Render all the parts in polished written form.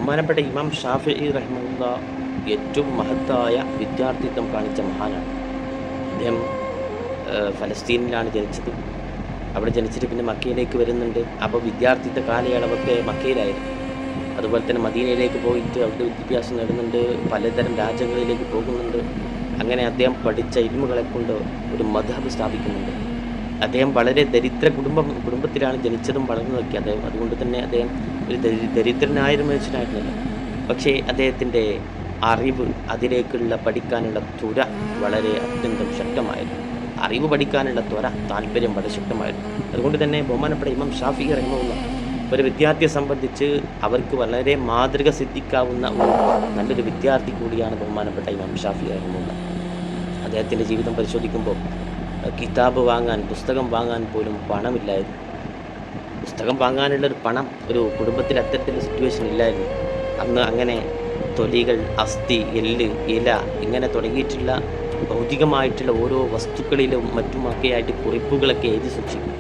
ബഹുമാനപ്പെട്ട ഇമാം ഷാഫിഈ റഹിമഹുല്ലാ ഏറ്റവും മഹത്തായ വിദ്യാർത്ഥിത്വം കാണിച്ച മഹാനാണ്. അദ്ദേഹം ഫലസ്തീനിലാണ് ജനിച്ചത്. അവിടെ ജനിച്ചിട്ട് പിന്നെ മക്കയിലേക്ക് വരുന്നുണ്ട്. അപ്പോൾ വിദ്യാർത്ഥിത്വ കാലയളവൊക്കെ മക്കയിലായിരുന്നു. അതുപോലെ തന്നെ മദീനയിലേക്ക് പോയിട്ട് അവിടെ വിദ്യാഭ്യാസം നേടുന്നുണ്ട്, പലതരം രാജ്യങ്ങളിലേക്ക് പോകുന്നുണ്ട്. അങ്ങനെ അദ്ദേഹം പഠിച്ച ഇൽമുകളെ കൊണ്ട് ഒരു മദ്ഹബ് സ്ഥാപിക്കുന്നുണ്ട്. അദ്ദേഹം വളരെ ദരിദ്ര കുടുംബത്തിലാണ് ജനിച്ചതും വളർന്നതൊക്കെ. അതുകൊണ്ട് തന്നെ അദ്ദേഹം ഒരു ദരിദ്രനായൊരു മനുഷ്യനായിരുന്നില്ല. പക്ഷേ അദ്ദേഹത്തിൻ്റെ അറിവ്, അതിലേക്കുള്ള പഠിക്കാനുള്ള ത്വര വളരെ അത്യന്തം ശക്തമായിരുന്നു. അറിവ് പഠിക്കാനുള്ള ത്വര, താല്പര്യം വളരെ ശക്തമായിരുന്നു. അതുകൊണ്ട് തന്നെ ബഹുമാനപ്പെട്ട ഇമാം ഷാഫിഈ റഹിമഹുല്ലാ ഒരു വിദ്യാർത്ഥിയെ സംബന്ധിച്ച് അവർക്ക് വളരെ മാതൃക സിദ്ധിക്കാവുന്ന നല്ലൊരു വിദ്യാർത്ഥി കൂടിയാണ് ബഹുമാനപ്പെട്ട ഇമാം ഷാഫിഈ റഹിമഹുല്ലാ. അദ്ദേഹത്തിൻ്റെ ജീവിതം പരിശോധിക്കുമ്പോൾ കിതാബ് വാങ്ങാൻ, പുസ്തകം വാങ്ങാൻ പോലും പണമില്ലായിരുന്നു. പുസ്തകം വാങ്ങാനുള്ളൊരു പണം ഒരു കുടുംബത്തിൽ അത്തരത്തിലുള്ള സിറ്റുവേഷൻ ഇല്ലായിരുന്നു അന്ന്. അങ്ങനെ തൊലികൾ, അസ്ഥി, എല്ല്, ഇല ഇങ്ങനെ തുടങ്ങിയിട്ടുള്ള ഭൗതികമായിട്ടുള്ള ഓരോ വസ്തുക്കളിലും മറ്റുമൊക്കെയായിട്ട് കുറിപ്പുകളൊക്കെ എഴുതി സൂക്ഷിക്കും.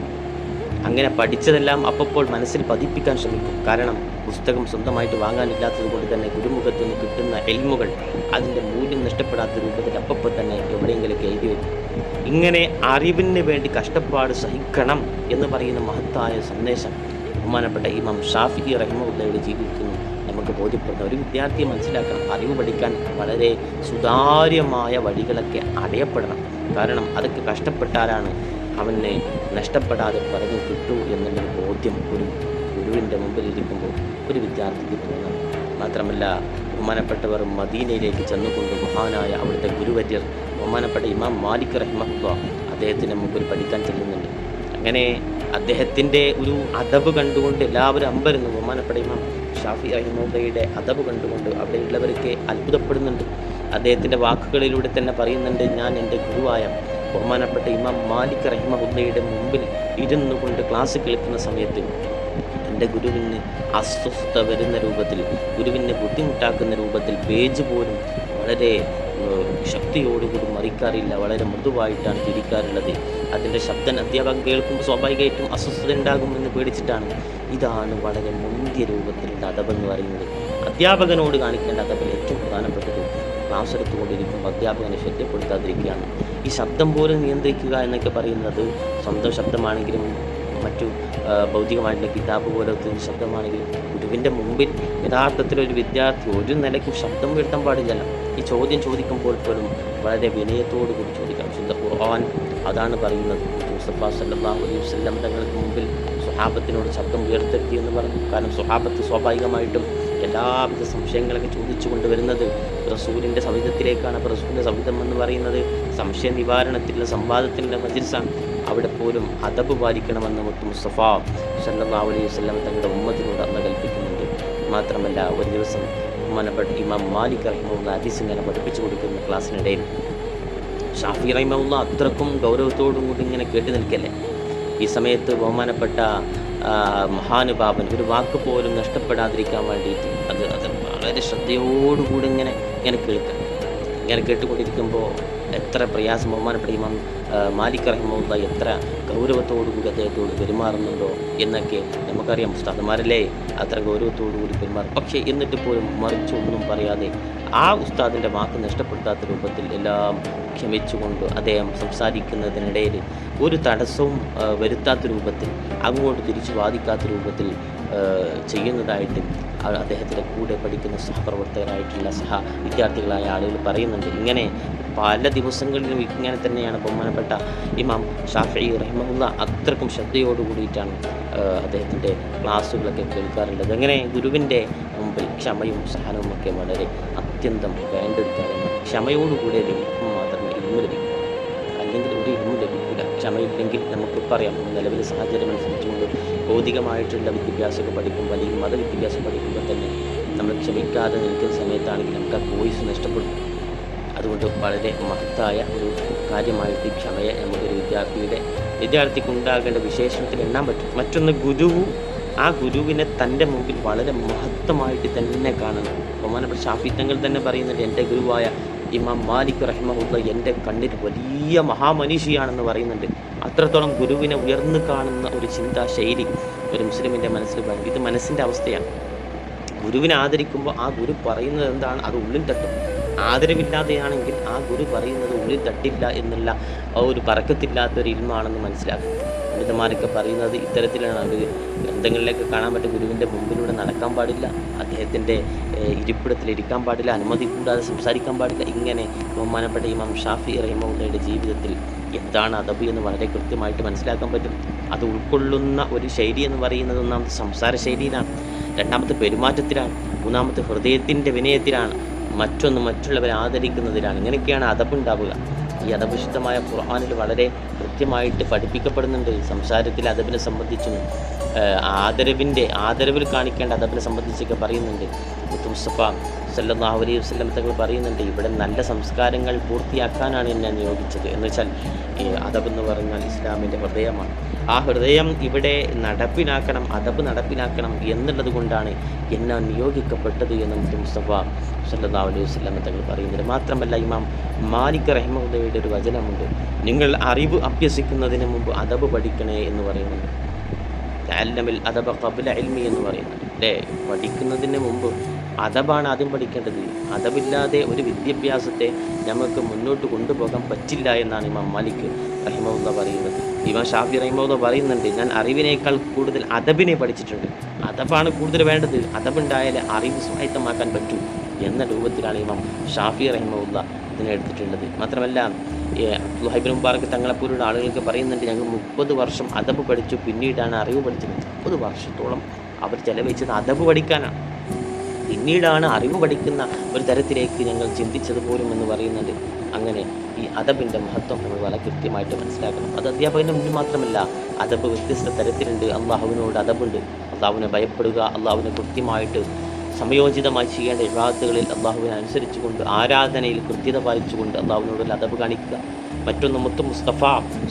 അങ്ങനെ പഠിച്ചതെല്ലാം അപ്പോൾ മനസ്സിൽ പതിപ്പിക്കാൻ ശ്രമിക്കും. കാരണം പുസ്തകം സ്വന്തമായിട്ട് വാങ്ങാനില്ലാത്തത് കൊണ്ട് തന്നെ ഗുരുമുഖത്ത് നിന്ന് കിട്ടുന്ന എൽമുകൾ അതിൻ്റെ മൂല്യം നഷ്ടപ്പെടാത്ത രൂപത്തിൽ അപ്പോൾ തന്നെ എവിടെയെങ്കിലൊക്കെ എഴുതി വയ്ക്കും. ഇങ്ങനെ അറിവിന് വേണ്ടി കഷ്ടപ്പാട് സഹിക്കണം എന്ന് പറയുന്ന മഹത്തായ സന്ദേശം ബഹുമാനപ്പെട്ട ഇമാം ഷാഫിഈ റഹിമഹുല്ലായുടെ ജീവിക്കുന്നു നമുക്ക് ബോധ്യപ്പെടുന്ന ഒരു വിദ്യാർത്ഥിയെ മനസ്സിലാക്കണം. അറിവ് പഠിക്കാൻ വളരെ സുതാര്യമായ വഴികളൊക്കെ അടയപ്പെടണം. കാരണം അതൊക്കെ കഷ്ടപ്പെട്ടാലാണ് അവനെ നഷ്ടപ്പെടാതെ പറഞ്ഞു കിട്ടൂ എന്നുള്ളൊരു ബോധ്യം ഒരു ഗുരുവിൻ്റെ മുമ്പിൽ ഇരിക്കുമ്പോൾ ഒരു വിദ്യാർത്ഥിക്ക് തോന്നണം. മാത്രമല്ല ബഹുമാനപ്പെട്ടവർ മദീനയിലേക്ക് ചെന്നുകൊണ്ട് മഹാനായ അവിടുത്തെ ഗുരുവര്യർ ബഹുമാനപ്പെട്ട ഇമാം മാലിക് റഹിമഹുല്ലാ അദ്ദേഹത്തിൻ്റെ മുമ്പിൽ പഠിക്കാൻ ചെല്ലുന്നുണ്ട്. അങ്ങനെ അദ്ദേഹത്തിൻ്റെ ഒരു അദബ് കണ്ടുകൊണ്ട് എല്ലാവരും അമ്പരുന്നു. ബഹുമാനപ്പെട്ട ഇമാം ഷാഫിഈ റഹിമഹുല്ലയുടെ അദബ് കണ്ടുകൊണ്ട് അവിടെയുള്ളവരൊക്കെ അത്ഭുതപ്പെടുന്നുണ്ട്. അദ്ദേഹത്തിൻ്റെ വാക്കുകളിലൂടെ തന്നെ പറയുന്നുണ്ട്, ഞാൻ എൻ്റെ ഗുരുവായ ബഹുമാനപ്പെട്ട ഇമാം മാലിക് റഹിമഹുല്ലയുടെ മുമ്പിൽ ഇരുന്നു കൊണ്ട് ക്ലാസ് കേൾക്കുന്ന സമയത്ത് എൻ്റെ ഗുരുവിന് അസ്വസ്ഥത വരുന്ന രൂപത്തിൽ, ഗുരുവിനെ ബുദ്ധിമുട്ടാക്കുന്ന രൂപത്തിൽ പേജ് പോലും വളരെ ശക്തിയോടുകൂടി മറിക്കാറില്ല, വളരെ മൃദുവായിട്ടാണ് തിരിക്കാറുള്ളത്. അതിൻ്റെ ശബ്ദം അധ്യാപകൻ കേൾക്കുമ്പോൾ സ്വാഭാവികമായിട്ടും അസ്വസ്ഥത ഉണ്ടാകുമെന്ന് പേടിച്ചിട്ടാണ്. ഇതാണ് വളരെ മുന്തിയ രൂപത്തിലുള്ള അദബെന്ന് പറയുന്നത്. അധ്യാപകനോട് കാണിക്കേണ്ട അദബിൽ ഏറ്റവും പ്രധാനപ്പെട്ടത് ക്ലാസ് എടുത്തുകൊണ്ടിരിക്കുമ്പോൾ അധ്യാപകനെ ശല്യപ്പെടുത്താതിരിക്കുകയാണ്. ഈ ശബ്ദം പോലും നിയന്ത്രിക്കുക എന്നൊക്കെ പറയുന്നത് സ്വന്തം ശബ്ദമാണെങ്കിലും മറ്റു ഭൗതികമായിട്ടുള്ള കിതാബ് പോലത്തെ ശബ്ദമാണെങ്കിലും ഗുരുവിൻ്റെ മുമ്പിൽ യഥാർത്ഥത്തിൽ ഒരു വിദ്യാർത്ഥി ഒരു നിലയ്ക്കും ശബ്ദം ഉയർത്താൻ പാടില്ലല്ലോ. ഈ ചോദ്യം ചോദിക്കുമ്പോൾ പോലും വളരെ വിനയത്തോടു കൂടി ചോദിക്കണം. ശുദ്ധ ഖുർആൻ അതാണ് പറയുന്നത്. മുസ്തഫ സല്ലല്ലാഹു അലൈഹി വസല്ലം തങ്ങൾക്ക് മുമ്പിൽ സ്വഹാബത്തിനോട് ശബ്ദം ഉയർത്തരുത്തി എന്ന് പറഞ്ഞു. കാരണം സ്വഹാബത്ത് സ്വാഭാവികമായിട്ടും എല്ലാവിധ സംശയങ്ങളൊക്കെ ചോദിച്ചു കൊണ്ടുവരുന്നത് റസൂലിൻ്റെ സവിധത്തിലേക്കാണ്. അപ്പോൾ റസൂലിൻ്റെ സവിധം എന്ന് പറയുന്നത് സംശയ നിവാരണത്തിലുള്ള സംവാദത്തിൻ്റെ മജ്‌ലിസാണ്. അവിടെ പോലും അദബ് പാലിക്കണമെന്ന് മുസ്തഫ സല്ലല്ലാഹു അലൈഹി വസല്ലം തങ്ങളുടെ ഉമ്മത്തിനോട് അന്ന് കൽപ്പിക്കുന്നുണ്ട്. മാത്രമല്ല ഒരു ദിവസം ബഹുമാനപ്പെട്ട ഇമാം മാലിക് റഹിമഹുല്ലാ ഹദീസ് ഇങ്ങനെ പഠിപ്പിച്ചു കൊടുക്കുന്ന ക്ലാസ്സിനിടയിൽ ഷാഫിഈ റഹിമഹുല്ലാ അത്രക്കും ഗൗരവത്തോടും കൂടി ഇങ്ങനെ കേട്ട് നിൽക്കല്ലേ. ഈ സമയത്ത് ബഹുമാനപ്പെട്ട മഹാനുഭാവൻ ഒരു വാക്ക് പോലും നഷ്ടപ്പെടാതിരിക്കാൻ വേണ്ടിയിട്ട് അത് വളരെ ശ്രദ്ധയോടുകൂടി ഇങ്ങനെ കേൾക്കുക. ഇങ്ങനെ കേട്ടുകൊണ്ടിരിക്കുമ്പോൾ എത്ര പ്രയാസം ബഹുമാനപ്പെട്ട ഇമാം മാലിക് റഹിമഹുല്ലാ എത്ര ഗൗരവത്തോടുകൂടി അദ്ദേഹത്തോട് പെരുമാറുന്നുണ്ടോ എന്നൊക്കെ നമുക്കറിയാം. ഉസ്താദന്മാരല്ലേ അത്ര ഗൗരവത്തോടുകൂടി പെരുമാറും. പക്ഷേ എന്നിട്ട് പോലും മറിച്ചൊന്നും പറയാതെ ആ ഉസ്താദിൻ്റെ വാക്ക് നഷ്ടപ്പെടുത്താത്ത രൂപത്തിൽ എല്ലാം ക്ഷമിച്ചുകൊണ്ട് അദ്ദേഹം സംസാരിക്കുന്നതിനിടയിൽ ഒരു തടസ്സവും വരുത്താത്ത രൂപത്തിൽ, അങ്ങോട്ട് തിരിച്ചു വാദിക്കാത്ത രൂപത്തിൽ ചെയ്യുന്നതായിട്ട് അദ്ദേഹത്തിൻ്റെ കൂടെ പഠിക്കുന്ന സഹപ്രവർത്തകരായിട്ടുള്ള വിദ്യാർത്ഥികളായ ആളുകൾ പറയുന്നുണ്ട്. ഇങ്ങനെ പല ദിവസങ്ങളിലും ഇങ്ങനെ തന്നെയാണ് ബഹുമാനപ്പെട്ട ഇമാം ഷാഫിഈ റഹിമഹുല്ലാ അത്രക്കും ശ്രദ്ധയോടുകൂടിയിട്ടാണ് അദ്ദേഹത്തിൻ്റെ ക്ലാസ്സുകളൊക്കെ കേൾക്കാറുള്ളത്. അങ്ങനെ ഗുരുവിൻ്റെ മുമ്പിൽ ക്ഷമയും സഹനവും ഒക്കെ വളരെ അത്യന്തം വേണ്ട ഒരു കാര്യമാണ്. ക്ഷമയോടുകൂടി മാത്രമേ ഇൽമു ലഭിക്കൂ, അല്ലെങ്കിൽ ഒരു ഇൽമു ലഭിക്കില്ല. ക്ഷമയില്ലെങ്കിൽ നമുക്ക് പറയാം നിലവിലെ സാഹചര്യം അനുസരിച്ചുകൊണ്ട് ഭൗതികമായിട്ടുള്ള വിദ്യാഭ്യാസമൊക്കെ പഠിക്കുമ്പോൾ അല്ലെങ്കിൽ മതവിദ്യാഭ്യാസം പഠിക്കുമ്പോൾ തന്നെ നമ്മൾ ക്ഷമിക്കാതെ നിൽക്കുന്ന സമയത്താണെങ്കിൽ നമുക്ക് ആ കോഴ്സ് നഷ്ടപ്പെടും. അതുകൊണ്ട് വളരെ മഹത്തായ ഒരു കാര്യമായിട്ട് ക്ഷമയെ നമുക്കൊരു വിദ്യാർത്ഥിക്ക് ഉണ്ടാകേണ്ട വിശേഷണത്തിൽ എണ്ണാൻ പറ്റും. മറ്റൊന്ന് ആ ഗുരുവിനെ തൻ്റെ മുമ്പിൽ വളരെ മഹത്വമായിട്ട് തന്നെ കാണണം. ബഹുമാനപ്പെട്ട ഷാഫിഈ തങ്ങൾ തന്നെ പറയുന്നുണ്ട്, എൻ്റെ ഗുരുവായ ഇമാം മാലിക് റഹിമഹുല്ലാ എൻ്റെ കണ്ണിൽ വലിയ മഹാമനീഷിയാണെന്ന് പറയുന്നുണ്ട്. അത്രത്തോളം ഗുരുവിനെ ഉയർന്നു കാണുന്ന ഒരു ചിന്താശൈലി ഒരു മുസ്ലിമിൻ്റെ മനസ്സിൽ വരും. ഇത് മനസ്സിൻ്റെ അവസ്ഥയാണ്. ഗുരുവിനെ ആദരിക്കുമ്പോൾ ആ ഗുരു പറയുന്നത് എന്താണ് അത് ഉള്ളിൽ തട്ടും. ആദരവില്ലാതെയാണെങ്കിൽ ആ ഗുരു പറയുന്നത് ഉള്ളിൽ തട്ടില്ല എന്നുള്ള ആ ഒരു ബറക്കത്തില്ലാത്തൊരു ഇൽമാണെന്ന് മനസ്സിലാക്കും. പണ്ഡിതന്മാരൊക്കെ പറയുന്നത് ഇത്തരത്തിലാണ്. അവർ ഗ്രന്ഥങ്ങളിലേക്ക് കാണാൻ പറ്റും, ഗുരുവിൻ്റെ മുമ്പിലൂടെ നടക്കാൻ പാടില്ല, അദ്ദേഹത്തിൻ്റെ ഇരിപ്പിടത്തിലിരിക്കാൻ പാടില്ല, അനുമതി കൂടാതെ സംസാരിക്കാൻ പാടില്ല. ഇങ്ങനെ ബഹുമാനപ്പെട്ട ഇമാം ഷാഫി റഹിമഹുള്ളയുടെ ജീവിതത്തിൽ എന്താണ് അദബ് എന്ന് വളരെ കൃത്യമായിട്ട് മനസ്സിലാക്കാൻ പറ്റും. അത് ഉൾക്കൊള്ളുന്ന ഒരു ശൈലി എന്ന് പറയുന്നത് ഒന്നാമത്തെ സംസാര ശൈലിയിലാണ്, രണ്ടാമത്തെ പെരുമാറ്റത്തിലാണ്, മൂന്നാമത്തെ ഹൃദയത്തിൻ്റെ വിനയത്തിലാണ്, മറ്റൊന്ന് മറ്റുള്ളവരെ ആദരിക്കുന്നതിലാണ്. ഇങ്ങനെയൊക്കെയാണ് അദബ് ഉണ്ടാവുക. ഈ അദബുശുദ്ധമായ ഖുർആനിൽ വളരെ കൃത്യമായിട്ട് പഠിപ്പിക്കപ്പെടുന്നുണ്ട്. സംസാരത്തിൽ അദബിനെ സംബന്ധിച്ചും ആദരവിൽ കാണിക്കേണ്ട അദബിനെ സംബന്ധിച്ചൊക്കെ പറയുന്നുണ്ട്. മുസ്തഫ സല്ലല്ലാഹു അലൈഹി വസല്ലം തങ്ങൾ പറയുന്നുണ്ട്, ഇവിടെ നല്ല സംസ്കാരങ്ങൾ പൂർത്തിയാക്കാനാണ് എന്നെ നിയോഗിച്ചത്. എന്ന് വെച്ചാൽ അദബ് എന്ന് പറഞ്ഞാൽ ഇസ്ലാമിൻ്റെ ഹൃദയമാണ്. ആ ഹൃദയം ഇവിടെ നടപ്പിലാക്കണം, അദബ് നടപ്പിലാക്കണം എന്നുള്ളത് കൊണ്ടാണ് എന്നെ നിയോഗിക്കപ്പെട്ടത് എന്ന് മുസ്തഫ സല്ലല്ലാഹു അലൈഹി വസല്ലം തങ്ങൾ പറയുന്നുണ്ട്. മാത്രമല്ല ഇമാം മാലിക് റഹിമഹുള്ളയുടെ ഒരു വചനമുണ്ട്, നിങ്ങൾ അറിവ് അഭ്യസിക്കുന്നതിന് മുമ്പ് അദബ് പഠിക്കണേ എന്ന് പറയുന്നുണ്ട്. തഅല്ലമിൽ അദബ ഖബ്ല ഇൽമി എന്ന് പറയുന്നുണ്ട് അല്ലേ. പഠിക്കുന്നതിന് മുമ്പ് അദബാണ് ആദ്യം പഠിക്കേണ്ടത്. അദബില്ലാതെ ഒരു വിദ്യാഭ്യാസത്തെ നമുക്ക് മുന്നോട്ട് കൊണ്ടുപോകാൻ പറ്റില്ല എന്നാണ് ഇമാം മാലിക് റഹിമഹുള്ള പറയുന്നത്. ഇമാം ഷാഫി റഹിമഹുള്ള പറയുന്നുണ്ട്, ഞാൻ അറിവിനേക്കാൾ കൂടുതൽ അദബിനെ പഠിച്ചിട്ടുണ്ട്. അദബാണ് കൂടുതൽ വേണ്ടത്. അദബുണ്ടായാലേ അറിവ് സ്വായത്തമാക്കാൻ പറ്റൂ എന്ന രൂപത്തിലാണ് ഇമാം ഷാഫി റഹിമഹുള്ള ഇതിനെ എടുത്തിട്ടുള്ളത്. മാത്രമല്ല അബ്ദുൽ ഇബ്നു മുബാറക് തങ്ങളെപ്പോലുള്ള ആളുകൾക്ക് പറയുന്നുണ്ട്, ഞങ്ങൾ 30 വർഷം അദബ് പഠിച്ചു, പിന്നീടാണ് അറിവ് പഠിച്ചത്. 30 വർഷത്തോളം അവർ ചെലവഴിച്ചത് അദബ് പഠിക്കാനാണ്. പിന്നീടാണ് അറിവ് പഠിക്കുന്ന ഒരു തരത്തിലേക്ക് ഞങ്ങൾ ചിന്തിച്ചത് പോലും എന്ന് പറയുന്നുണ്ട്. അങ്ങനെ ഈ അദബിൻ്റെ മഹത്വം നമ്മൾ വളരെ കൃത്യമായിട്ട് മനസ്സിലാക്കണം. അത് അധ്യാപകൻ്റെ മുന്നിൽ മാത്രമല്ല, അദബ് വ്യത്യസ്ത തരത്തിലുണ്ട്. അള്ളാഹുവിനോട് അദബുണ്ട്. അള്ളാഹുവിനെ ഭയപ്പെടുക, അള്ളാഹുവിനെ കൃത്യമായിട്ട് സമയോചിതമായി ചെയ്യേണ്ട ഇബാദത്തുകളിൽ അള്ളാഹുവിനെ അനുസരിച്ചുകൊണ്ട്, ആരാധനയിൽ കൃത്യത പാലിച്ചുകൊണ്ട് അള്ളാഹുവിനോടുള്ള അദബ് കാണിക്കുക. മറ്റൊന്ന് മുസ്തഫ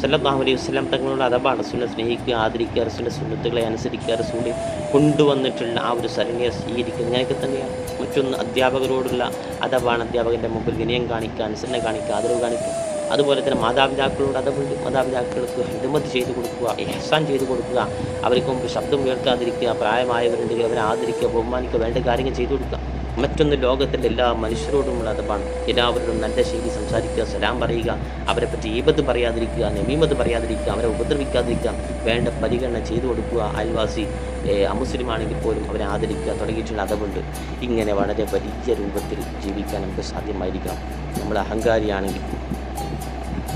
സല്ലല്ലാഹു അലൈഹി വസല്ലം തങ്ങളുടെ അദബാണ്. റസൂലിനെ സ്നേഹിക്കുക, ആദരിക്കുക, റസൂലിൻ്റെ സുന്നത്തുകളെ അനുസരിക്കുക, റസൂൽ കൊണ്ടുവന്നിട്ടുള്ള ആ ഒരു സരണിയെ സ്വീകരിക്കുക, ഇങ്ങനെയൊക്കെ തന്നെയാണ്. മറ്റൊന്ന് അധ്യാപകരോടുള്ള അദബാണ്. അധ്യാപകൻ്റെ മുമ്പിൽ വിനയം കാണിക്കുക, അനുസരണ കാണിക്കുക, ആദരവ് കാണിക്കുക. അതുപോലെ തന്നെ മാതാപിതാക്കളോട് അദബുണ്ട്. മാതാപിതാക്കൾക്ക് ഹിദ്മത്ത് ചെയ്ത് കൊടുക്കുക, ഇഹ്സാൻ ചെയ്ത് കൊടുക്കുക, അവർക്ക് മുമ്പ് ശബ്ദം ഉയർത്താതിരിക്കുക, പ്രായമായവരുണ്ടെങ്കിൽ അവരെ ആദരിക്കുക, ബഹുമാനിക്കുക, വേണ്ട കാര്യങ്ങൾ ചെയ്തു കൊടുക്കുക. മറ്റൊന്ന് ലോകത്തിൻ്റെ എല്ലാ മനുഷ്യരോടുമുള്ള അദബാണ്. എല്ലാവരോടും നല്ല ശൈലി സംസാരിക്കുക, സലാം പറയുക, അവരെ പറ്റി ഈബത്ത് പറയാതിരിക്കുക, നമീമത്ത് പറയാതിരിക്കുക, അവരെ ഉപദ്രവിക്കാതിരിക്കുക, വേണ്ട പരിഗണന ചെയ്തു കൊടുക്കുക. അയൽവാസി അമുസ്ലിം ആണെങ്കിൽ പോലും അവരെ ആദരിക്കുക തുടങ്ങിയിട്ടുള്ള അദബുണ്ട്. ഇങ്ങനെ വളരെ വലിയ രൂപത്തിൽ ജീവിക്കാൻ നമുക്ക് സാധ്യമായിരിക്കണം. നമ്മൾ അഹങ്കാരിയാണെങ്കിൽ,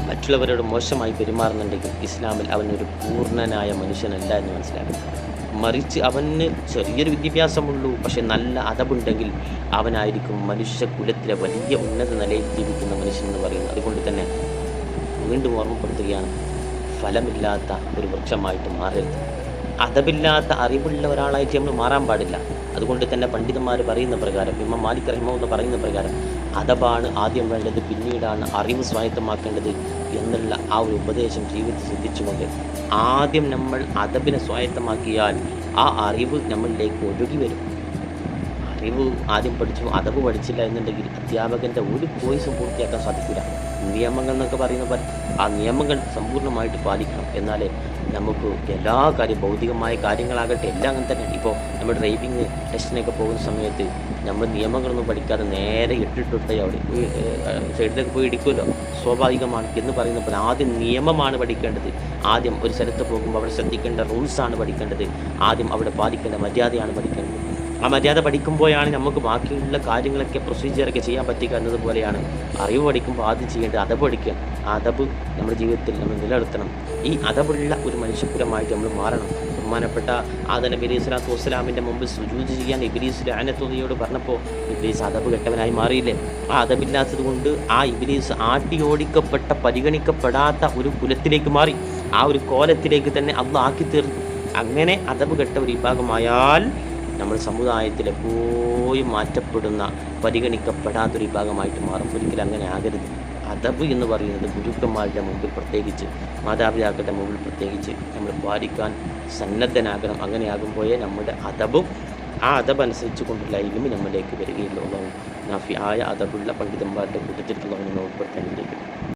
മറ്റുള്ളവരോട് മോശമായി പെരുമാറുന്നുണ്ടെങ്കിൽ ഇസ്ലാമിൽ അവനൊരു പൂർണ്ണനായ മനുഷ്യനല്ല എന്ന് മനസ്സിലാക്കുക. മറിച്ച് അവന് ചെറിയൊരു വിദ്യാഭ്യാസമുള്ളൂ, പക്ഷെ നല്ല അദബുണ്ടെങ്കിൽ അവനായിരിക്കും മനുഷ്യകുലത്തിലെ വലിയ ഉന്നത നിലയിൽ ജീവിക്കുന്ന മനുഷ്യൻ എന്ന് പറയുന്നത്. അതുകൊണ്ട് തന്നെ വീണ്ടും ഓർമ്മപ്പെടുത്തുകയാണ്, ഫലമില്ലാത്ത ഒരു വൃക്ഷമായിട്ട് മാറരുത്. അദബില്ലാത്ത അറിവുള്ള ഒരാളായിട്ട് നമ്മൾ മാറാൻ പാടില്ല. അതുകൊണ്ട് തന്നെ പണ്ഡിതന്മാർ പറയുന്ന പ്രകാരം, ഇമാം മാലിക് റഹിമഹുള്ള പറയുന്ന പ്രകാരം അദബാണ് ആദ്യം വേണ്ടത്, പിന്നീടാണ് അറിവ് സ്വായത്തമാക്കേണ്ടത് എന്നുള്ള ആ ഒരു ഉപദേശം ജീവിതത്തിൽ ശ്രദ്ധിച്ചുകൊണ്ട് ആദ്യം നമ്മൾ അദബിനെ സ്വായത്തമാക്കിയാൽ ആ അറിവ് നമ്മളിലേക്ക് ഒഴുകി വരും. അറിവ് ആദ്യം പഠിച്ചു, അദബ് പഠിച്ചില്ല എന്നുണ്ടെങ്കിൽ അധ്യാപകൻ്റെ ഒരു കോഴ്സും പൂർത്തിയാക്കാൻ സാധിക്കില്ല. നിയമങ്ങൾ എന്നൊക്കെ പറയുന്ന പോലെ ആ നിയമങ്ങൾ സമ്പൂർണ്ണമായിട്ട് പാലിക്കണം. എന്നാലേ നമുക്ക് എല്ലാ ഭൗതികമായ കാര്യങ്ങളാകട്ടെ എല്ലാം അങ്ങനെ തന്നെ. ഇപ്പോൾ നമ്മൾ ഡ്രൈവിംഗ് ടെസ്റ്റിനൊക്കെ പോകുന്ന സമയത്ത് നമ്മൾ നിയമങ്ങളൊന്നും പഠിക്കാതെ നേരെ ഇട്ടിട്ടേ അവിടെ സൈഡിലേക്ക് പോയി ഇടിക്കുമല്ലോ, സ്വാഭാവികമാണ് എന്ന് പറയുന്ന പോലെ ആദ്യം നിയമമാണ് പഠിക്കേണ്ടത്. ആദ്യം ഒരു സ്ഥലത്ത് പോകുമ്പോൾ അവിടെ ശ്രദ്ധിക്കേണ്ട റൂൾസാണ് പഠിക്കേണ്ടത്. ആദ്യം അവിടെ പാലിക്കേണ്ട മര്യാദയാണ് പഠിക്കേണ്ടത്. ആ മര്യാദ പഠിക്കുമ്പോഴാണ് നമുക്ക് ബാക്കിയുള്ള കാര്യങ്ങളൊക്കെ പ്രൊസീജിയറൊക്കെ ചെയ്യാൻ പറ്റുക എന്നതുപോലെയാണ് അറിവ് പഠിക്കുമ്പോൾ ആദ്യം ചെയ്യേണ്ടത് അദബ് പഠിക്കുക. ആ അദബ് നമ്മുടെ ജീവിതത്തിൽ നമ്മൾ നിലനിർത്തണം. ഈ അദബുള്ള ഒരു മനുഷ്യപുരമായിട്ട് നമ്മൾ മാറണം. ബഹുമാനപ്പെട്ട ആദം നബി അലൈഹി സ്വലാത്തു വസ്സലാമിൻ്റെ മുമ്പിൽ സുജൂദ് ചെയ്യാൻ ഇബ്ലീസ് ലഅനത്തുള്ളയോട് പറഞ്ഞപ്പോൾ ഇബ്ലീസ് അദബ് കെട്ടവനായി മാറിയില്ലേ? ആ അദബില്ലാത്തത് കൊണ്ട് ആ ഇബ്ലീസ് ആട്ടിയോടിക്കപ്പെട്ട, പരിഗണിക്കപ്പെടാത്ത ഒരു കുലത്തിലേക്ക് മാറി. ആ ഒരു കോലത്തിലേക്ക് തന്നെ അള്ളാഹ് ആക്കി തീർന്നു. അങ്ങനെ അദബ് കെട്ട ഒരു വിഭാഗമായാൽ നമ്മൾ സമുദായത്തിൽ എപ്പോഴും മാറ്റപ്പെടുന്ന, പരിഗണിക്കപ്പെടാത്തൊരു വിഭാഗമായിട്ട് മാറും. ഒരിക്കലും അങ്ങനെ ആകരുത്. അദബ് എന്ന് പറയുന്നത് ഗുരുക്കന്മാരുടെ മുമ്പിൽ പ്രത്യേകിച്ച്, മാതാപിതാക്കളുടെ മുമ്പിൽ പ്രത്യേകിച്ച് നമ്മൾ പാലിക്കാൻ സന്നദ്ധനാകണം. അങ്ങനെയാകുമ്പോഴേ നമ്മുടെ അദബും ആ അദബ് അനുസരിച്ച് കൊണ്ടുള്ള ഇൽമ് നമ്മളിലേക്ക് വരികയുള്ളൂ. നാഫി ആയ അദബുള്ള പണ്ഡിതന്മാരുടെ കൂട്ടത്തിൽ അള്ളാഹു നമ്മെ ഉൾപ്പെടുത്താൻ